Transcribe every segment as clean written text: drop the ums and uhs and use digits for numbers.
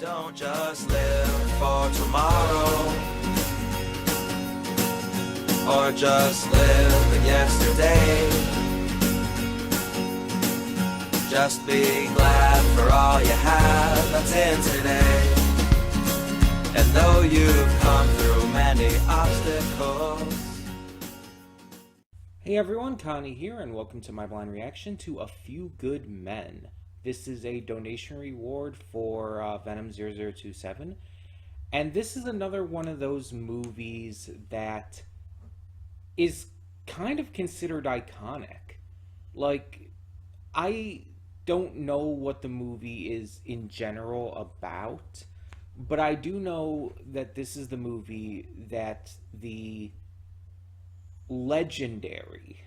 Don't just live for tomorrow, or just live in yesterday. Just be glad for all you have that's in today. And though you've come through many obstacles. Hey everyone, Connie here, and welcome to my blind reaction to A Few Good Men. This is a donation reward for Venom 0027, and this is another one of those movies that is kind of considered iconic. Like, I don't know what the movie is in general about, but I do know that this is the movie that the legendary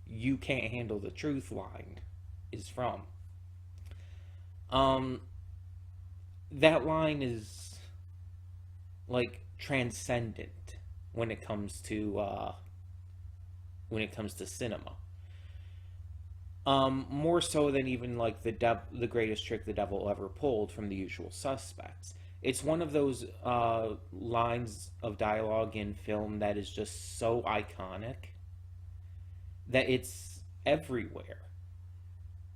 "You Can't Handle the Truth" line is from. That line is like transcendent when it comes to cinema. More so than even like the greatest trick the devil ever pulled from The Usual Suspects. It's one of those lines of dialogue in film that is just so iconic that it's everywhere.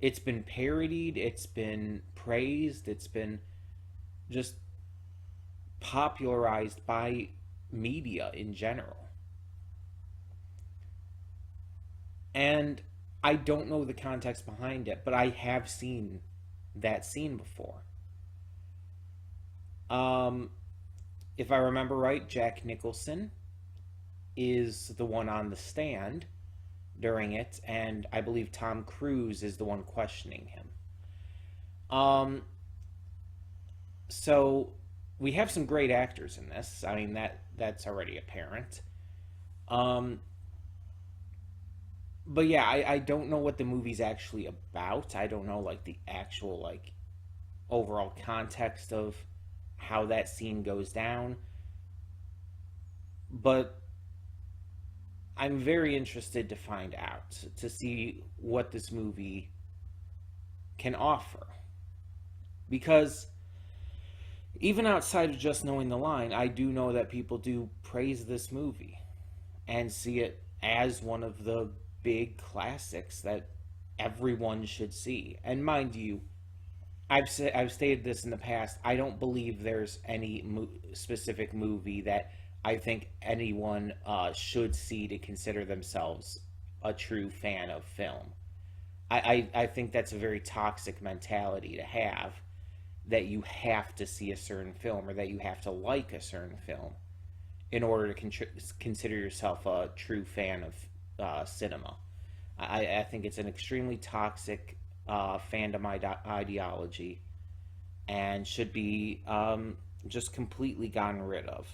It's been parodied, it's been praised, it's been just popularized by media in general. And I don't know the context behind it, but I have seen that scene before. If I remember right, Jack Nicholson is the one on the stand during it, and I believe Tom Cruise is the one questioning him. So we have some great actors in this. I mean, that's already apparent. But yeah, I don't know what the movie's actually about. I don't know like the actual like overall context of how that scene goes down. But I'm very interested to find out, to see what this movie can offer. Because even outside of just knowing the line, I do know that people do praise this movie and see it as one of the big classics that everyone should see. And mind you, I've stated this in the past, I don't believe there's any specific movie that I think anyone should see to consider themselves a true fan of film. I think that's a very toxic mentality to have, that you have to see a certain film or that you have to like a certain film in order to consider yourself a true fan of cinema. I think it's an extremely toxic fandom ideology and should be just completely gotten rid of.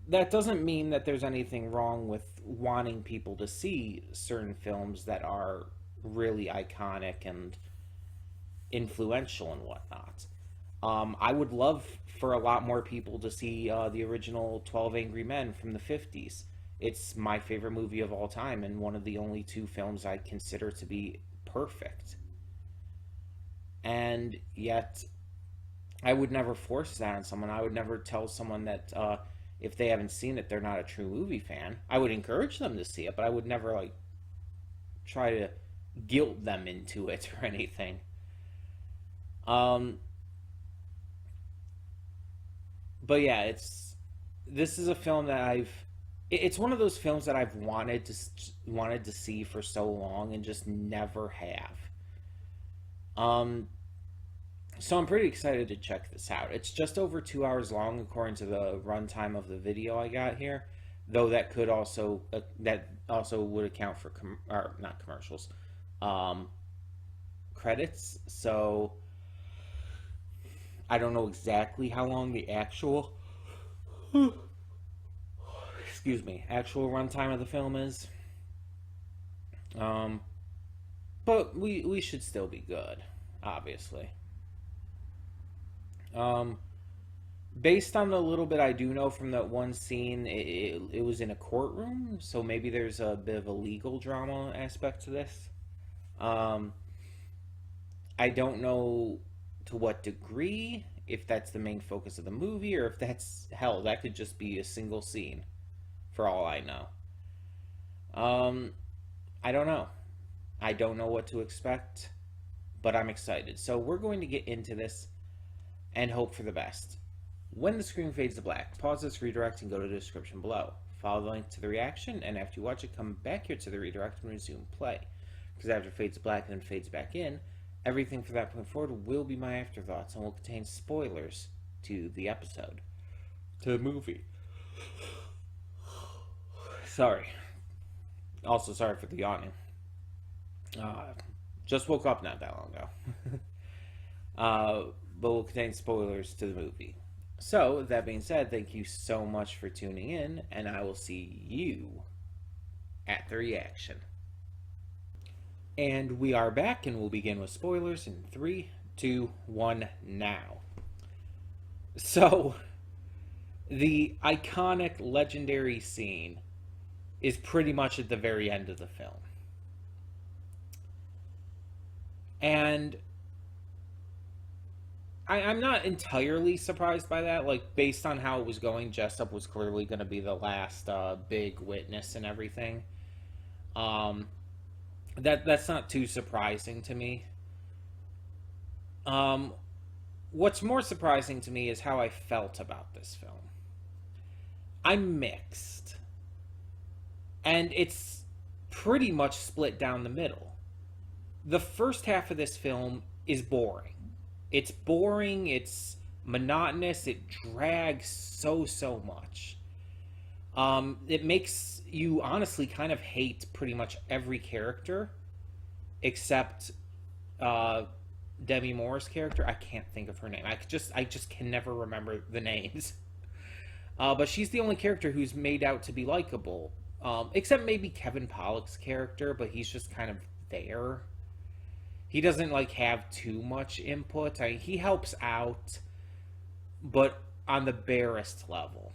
That doesn't mean that there's anything wrong with wanting people to see certain films that are really iconic and influential and whatnot. I would love for a lot more people to see the original 12 Angry Men from the 50s. It's my favorite movie of all time and one of the only two films I consider to be perfect. And yet, I would never force that on someone. I would never tell someone that if they haven't seen it, they're not a true movie fan. I would encourage them to see it, but I would never like try to guilt them into it or anything. But yeah, this is a film that it's one of those films that I've wanted to see for so long and just never have. So I'm pretty excited to check this out. It's just over 2 hours long according to the runtime of the video I got here, though that could also would account for not commercials, credits. So I don't know exactly how long the actual actual runtime of the film is. But we should still be good, obviously. Based on the little bit I do know from that one scene, it was in a courtroom, so maybe there's a bit of a legal drama aspect to this. I don't know to what degree, if that's the main focus of the movie, or if that's, hell, that could just be a single scene, for all I know. I don't know. I don't know what to expect, but I'm excited. So we're going to get into this and hope for the best. When the screen fades to black, pause this redirect and go to the description below. Follow the link to the reaction, and after you watch it, come back here to the redirect and resume play. Because after it fades to black and then fades back in, everything from that point forward will be my afterthoughts and will contain spoilers to the episode, to the movie. Sorry. Also, sorry for the yawning. Just woke up not that long ago. But will contain spoilers to the movie. So, that being said, thank you so much for tuning in, and I will see you at the reaction. And we are back, and we'll begin with spoilers in 3, 2, 1, now. So, the iconic, legendary scene is pretty much at the very end of the film. And I'm not entirely surprised by that. Like, based on how it was going, Jessup was clearly going to be the last big witness and everything. That's not too surprising to me. What's more surprising to me is how I felt about this film. I'm mixed. And it's pretty much split down the middle. The first half of this film is boring. It's boring, it's monotonous, it drags so much. It makes you honestly kind of hate pretty much every character except Demi Moore's character. I can't think of her name. I just can never remember the names. But she's the only character who's made out to be likable. Except maybe Kevin Pollak's character, but he's just kind of there. He doesn't like have too much input. I mean, he helps out, but on the barest level.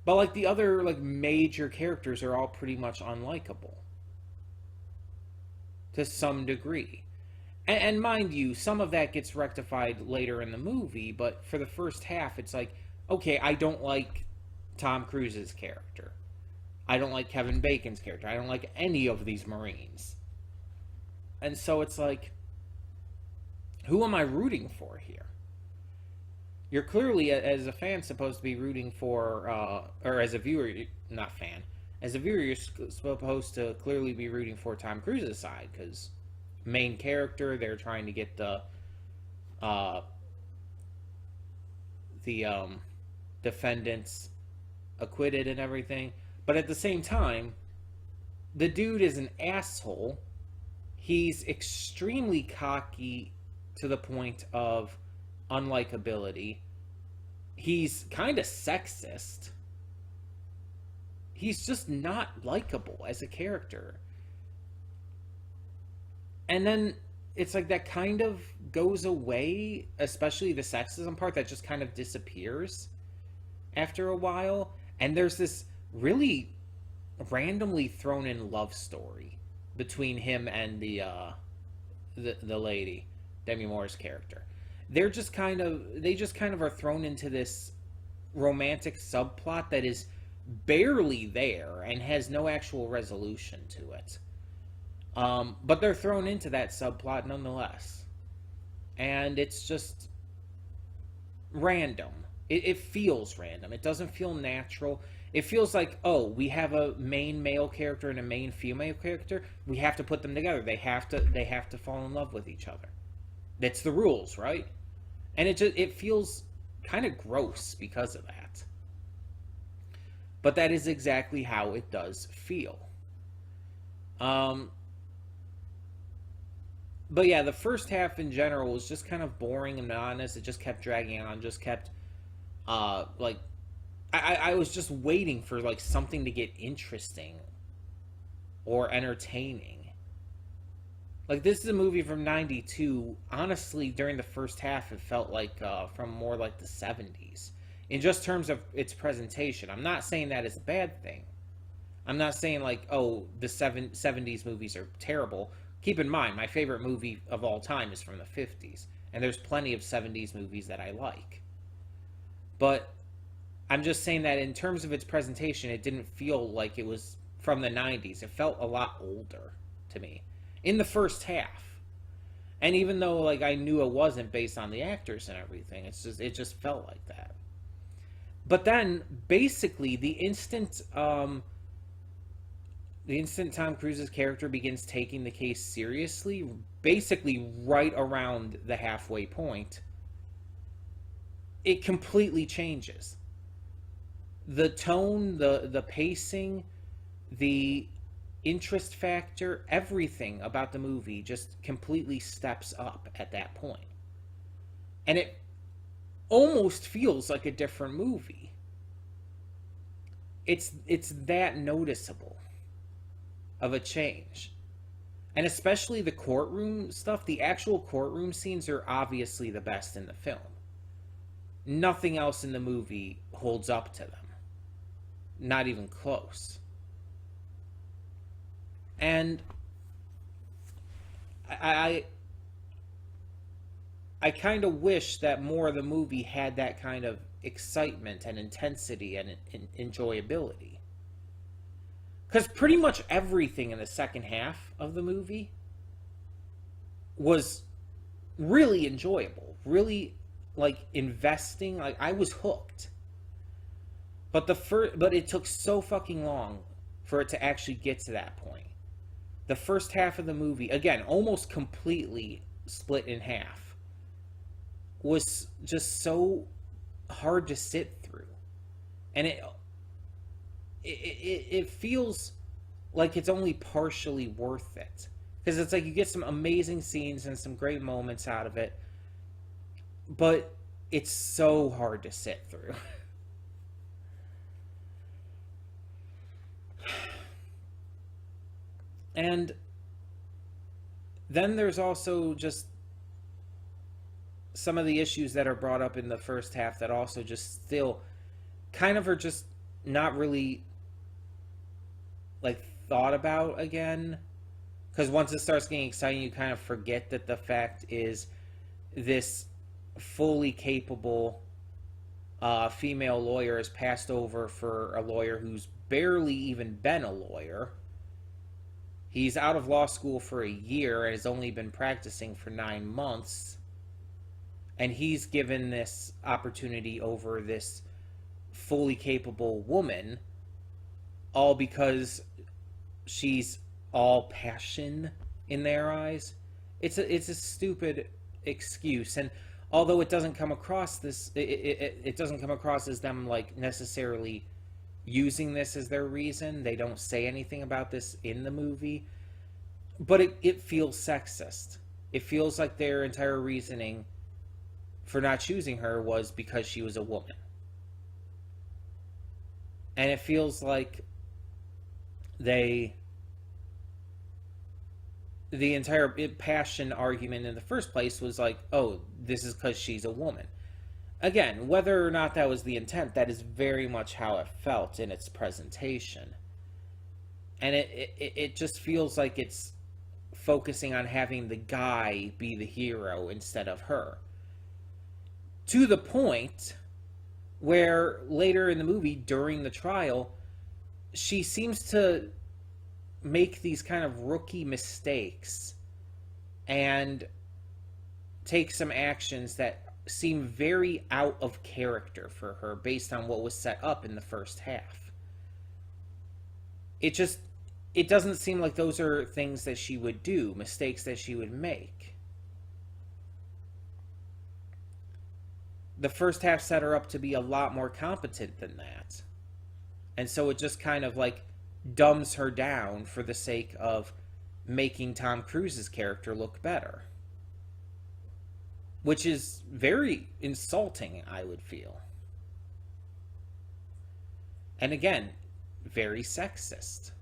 But like the other like major characters are all pretty much unlikable to some degree. And mind you, some of that gets rectified later in the movie, but for the first half, it's like, okay, I don't like Tom Cruise's character. I don't like Kevin Bacon's character. I don't like any of these Marines. And so it's like, who am I rooting for here? You're clearly, as a fan, supposed to be rooting for, or as a viewer, not fan, as a viewer, you're supposed to clearly be rooting for Tom Cruise's side, because main character, they're trying to get the defendants acquitted and everything. But at the same time, the dude is an asshole. He's extremely cocky to the point of unlikability. He's kind of sexist. He's just not likable as a character. And then it's like that kind of goes away, especially the sexism part, that just kind of disappears after a while. And there's this really randomly thrown in love story between him and the lady, Demi Moore's character. They just kind of are thrown into this romantic subplot that is barely there and has no actual resolution to it. But they're thrown into that subplot nonetheless. And it's just random. It feels random. It doesn't feel natural. It feels like, oh, we have a main male character and a main female character. We have to put them together. They have to fall in love with each other. That's the rules, right? And it feels kind of gross because of that. But that is exactly how it does feel. But yeah, the first half in general was just kind of boring and monotonous. It just kept dragging on, just kept, like, I was just waiting for, like, something to get interesting or entertaining. Like, this is a movie from 92. Honestly, during the first half, it felt like, from more like the 70s. In just terms of its presentation. I'm not saying that is a bad thing. I'm not saying, like, oh, the 70s movies are terrible. Keep in mind, my favorite movie of all time is from the 50s, and there's plenty of 70s movies that I like. But I'm just saying that in terms of its presentation, it didn't feel like it was from the 90s. It felt a lot older to me in the first half. And even though like I knew it wasn't based on the actors and everything, it just felt like that. But then basically the instant Tom Cruise's character begins taking the case seriously, basically right around the halfway point, it completely changes. The tone, the pacing, the interest factor, everything about the movie just completely steps up at that point. And it almost feels like a different movie. It's that noticeable of a change. And especially the courtroom stuff, the actual courtroom scenes are obviously the best in the film. Nothing else in the movie holds up to them. Not even close. And I kind of wish that more of the movie had that kind of excitement and intensity and enjoyability. Because pretty much everything in the second half of the movie was really enjoyable, really like investing. Like I was hooked. But it took so fucking long for it to actually get to that point. The first half of the movie, again, almost completely split in half, was just so hard to sit through. And it feels like it's only partially worth it. Because it's like you get some amazing scenes and some great moments out of it, but it's so hard to sit through. And then there's also just some of the issues that are brought up in the first half that also just still kind of are just not really like thought about again. Because once it starts getting exciting, you kind of forget that the fact is this fully capable female lawyer is passed over for a lawyer who's barely even been a lawyer. He's out of law school for a year and has only been practicing for 9 months. And he's given this opportunity over this fully capable woman, all because she's all passion in their eyes. It's a stupid excuse. And although it doesn't come across it doesn't come across as them like necessarily using this as their reason. They don't say anything about this in the movie, but it feels sexist. It feels like their entire reasoning for not choosing her was because she was a woman. And it feels like the entire passion argument in the first place was like, oh, this is because she's a woman. Again, whether or not that was the intent, that is very much how it felt in its presentation. And it just feels like it's focusing on having the guy be the hero instead of her. To the point where later in the movie, during the trial, she seems to make these kind of rookie mistakes and take some actions that seem very out of character for her based on what was set up in the first half. It doesn't seem like those are things that she would do, mistakes that she would make. The first half set her up to be a lot more competent than that. And so it just kind of like dumbs her down for the sake of making Tom Cruise's character look better. Which is very insulting, I would feel. And again, very sexist.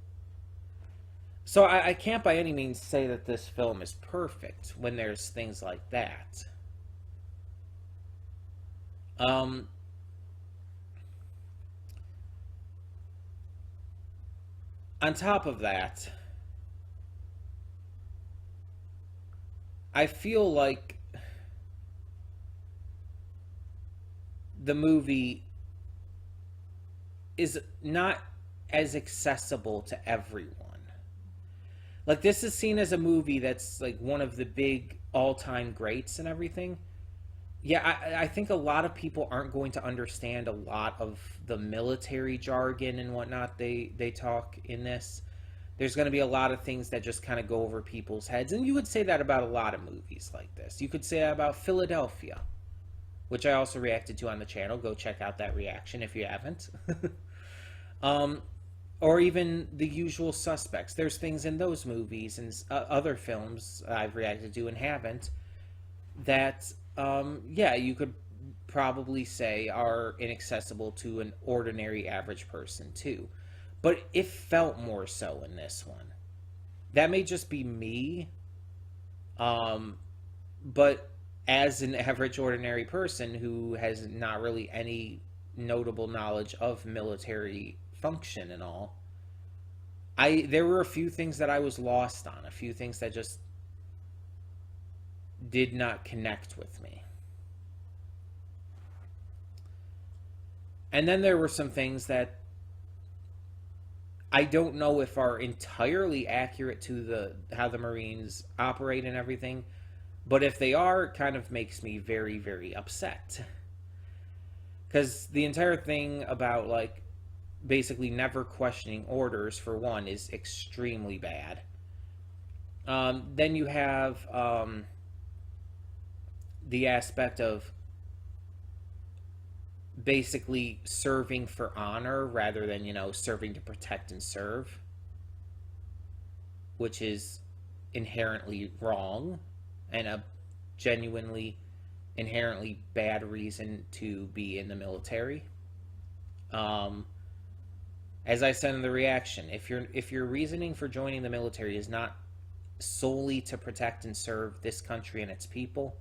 So I can't by any means say that this film is perfect when there's things like that. On top of that, I feel like the movie is not as accessible to everyone. Like, this is seen as a movie that's like one of the big all-time greats and everything. Yeah, I think a lot of people aren't going to understand a lot of the military jargon and whatnot they talk in this. There's going to be a lot of things that just kind of go over people's heads. And you would say that about a lot of movies like this. You could say that about Philadelphia, which I also reacted to on the channel. Go check out that reaction if you haven't. um, or even The Usual Suspects. There's things in those movies and other films I've reacted to and haven't that, yeah, you could probably say are inaccessible to an ordinary average person too. But it felt more so in this one. That may just be me, but as an average ordinary person who has not really any notable knowledge of military function and all, there were a few things that I was lost on, a few things that just did not connect with me. And then there were some things that I don't know if are entirely accurate to the how the Marines operate and everything, but if they are, it kind of makes me very, very upset. Because the entire thing about, like, basically never questioning orders, for one, is extremely bad. Then you have the aspect of basically serving for honor rather than, serving to protect and serve, which is inherently wrong and a genuinely inherently bad reason to be in the military. As I said in the reaction, if your reasoning for joining the military is not solely to protect and serve this country and its people,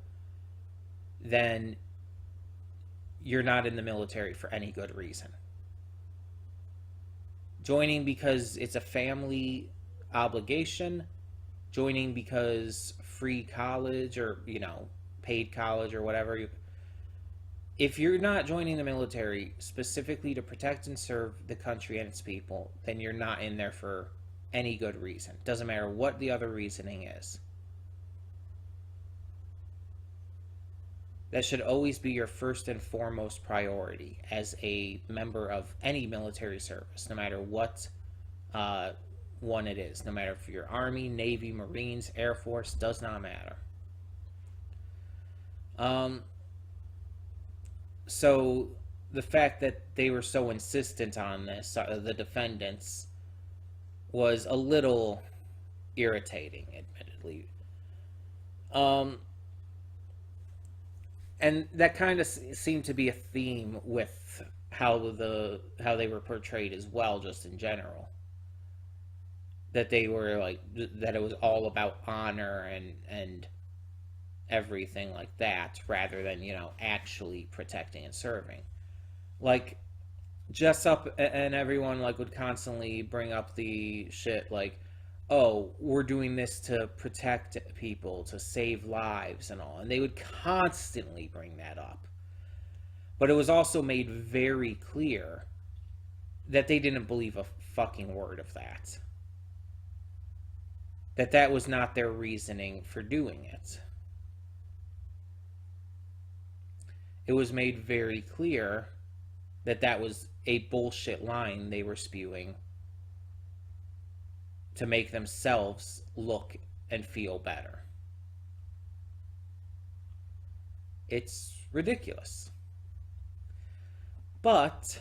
then you're not in the military for any good reason. Joining because it's a family obligation, joining because free college or, paid college or whatever. If you're not joining the military specifically to protect and serve the country and its people, then you're not in there for any good reason. Doesn't matter what the other reasoning is. That should always be your first and foremost priority as a member of any military service, no matter what one it is. No matter if you're Army, Navy, Marines, Air Force, does not matter. So the fact that they were so insistent on this, the defendants, was a little irritating, admittedly. And that kind of seemed to be a theme with how they were portrayed as well, just in general. That they were that it was all about honor and everything like that, rather than, actually protecting and serving. Like, Jessup and everyone would constantly bring up the shit oh, we're doing this to protect people, to save lives and all. And they would constantly bring that up. But it was also made very clear that they didn't believe a fucking word of that. That was not their reasoning for doing it. It was made very clear that was a bullshit line they were spewing to make themselves look and feel better. It's ridiculous. But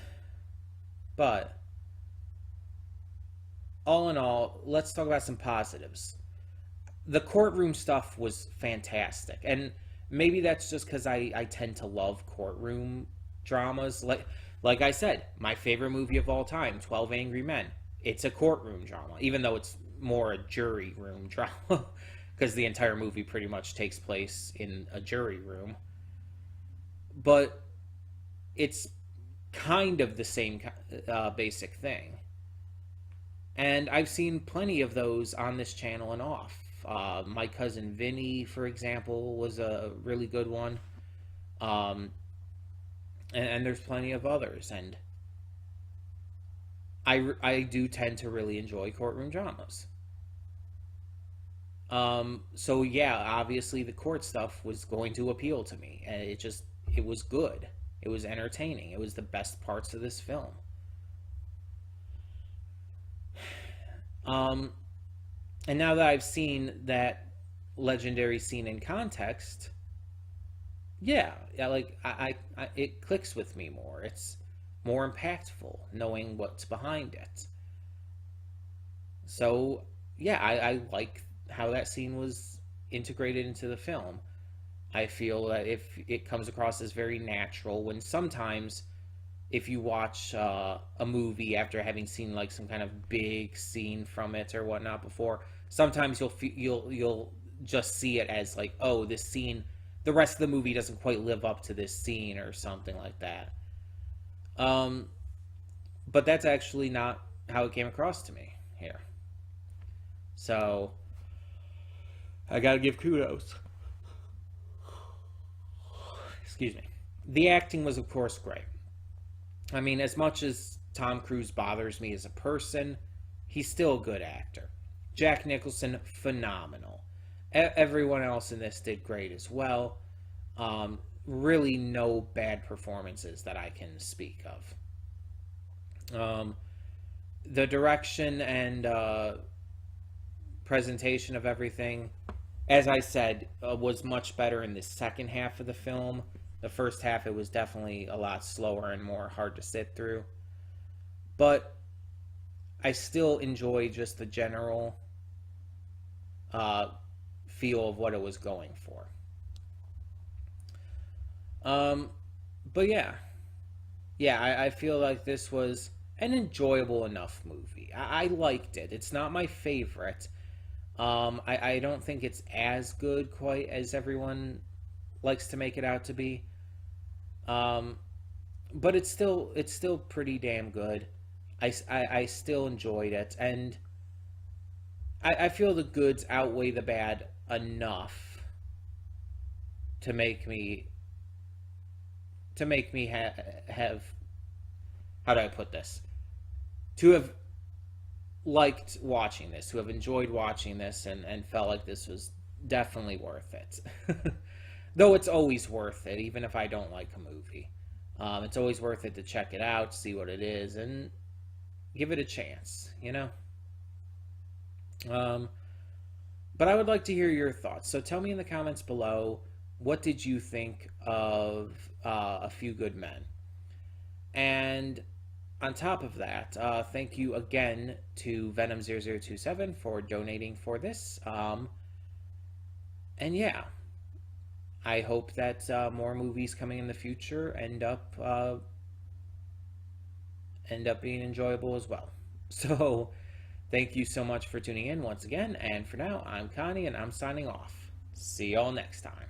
all in all, let's talk about some positives. The courtroom stuff was fantastic, and maybe that's just because I tend to love courtroom dramas. Like I said, my favorite movie of all time, 12 Angry Men. It's a courtroom drama, even though it's more a jury room drama, because the entire movie pretty much takes place in a jury room. But it's kind of the same basic thing. And I've seen plenty of those on this channel and off. My Cousin Vinny, for example, was a really good one. And there's plenty of others. And I do tend to really enjoy courtroom dramas. So yeah, obviously the court stuff was going to appeal to me, and it was good. It was entertaining. It was the best parts of this film. Um, and now that I've seen that legendary scene in context, yeah, like it clicks with me more. It's more impactful knowing what's behind it. So yeah, I like how that scene was integrated into the film. I feel that if it comes across as very natural, when sometimes if you watch a movie after having seen like some kind of big scene from it or whatnot before, sometimes you'll just see it as like, oh, this scene, the rest of the movie doesn't quite live up to this scene or something like that. Um, but that's actually not how it came across to me here. So I gotta give kudos. Excuse me. The acting was, of course, great. I mean, as much as Tom Cruise bothers me as a person, he's still a good actor. Jack Nicholson, phenomenal. Everyone else in this did great as well. Really, no bad performances that I can speak of. The direction and presentation of everything, as I said, was much better in the second half of the film. The first half, it was definitely a lot slower and more hard to sit through. But I still enjoy just the general feel of what it was going for. But I feel like this was an enjoyable enough movie. I liked it. It's not my favorite. I don't think it's as good quite as everyone likes to make it out to be. But it's still pretty damn good. I still enjoyed it, and I feel the goods outweigh the bad enough to make me have, how do I put this? To have liked watching this, to have enjoyed watching this, and felt like this was definitely worth it. Though it's always worth it, even if I don't like a movie. It's always worth it to check it out, see what it is, and give it a chance, you know? But I would like to hear your thoughts. So tell me in the comments below, what did you think of A Few Good Men? And on top of that, thank you again to Venom0027 for donating for this. And yeah, I hope that more movies coming in the future end up being enjoyable as well. So thank you so much for tuning in once again. And for now, I'm Connie, and I'm signing off. See y'all next time.